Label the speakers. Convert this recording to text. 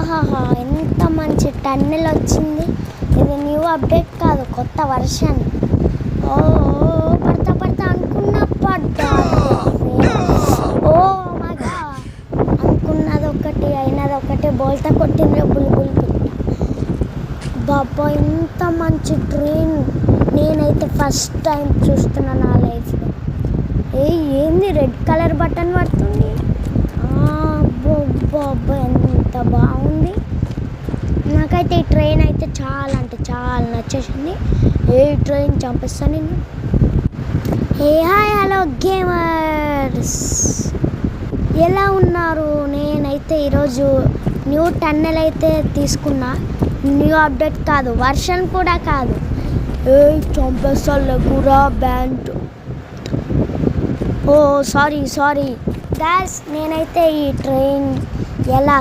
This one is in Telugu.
Speaker 1: ఆహాహా! ఎంత మంచి టన్నెల్ వచ్చింది. ఇది న్యూ అప్డేట్ కాదు, కొత్త వర్షన్. పడతా పడతా అనుకున్నా పడ్డా. Oh my god! అనుకున్నది ఒకటి అయినది ఒకటి, బోల్తా కొట్టింది బుల్బుల్ పిట్ట. బాబా ఇంత మంచి ట్రైన్ నేనైతే ఫస్ట్ టైం చూస్తున్నా నా లైఫ్లో. ఏంది రెడ్ కలర్ బటన్ పడుతుంది? బాబా ఎంత బాగుంది. నాకైతే ఈ ట్రైన్ అయితే చాలా అంటే చాలా నచ్చేసింది. ఏ ట్రైన్ చంపిస్తాను నేను. హాయ్ హలో గేమర్స్, ఎలా ఉన్నారు? నేనైతే ఈరోజు న్యూ టన్నెల్ అయితే తీసుకున్నా. న్యూ అప్డేట్ కాదు, వర్షన్ కూడా కాదు. చంపేస్తా గురా బ్యాండ్. సారీ గాయ్స్, నేనైతే ఈ ట్రైన్ ఎలా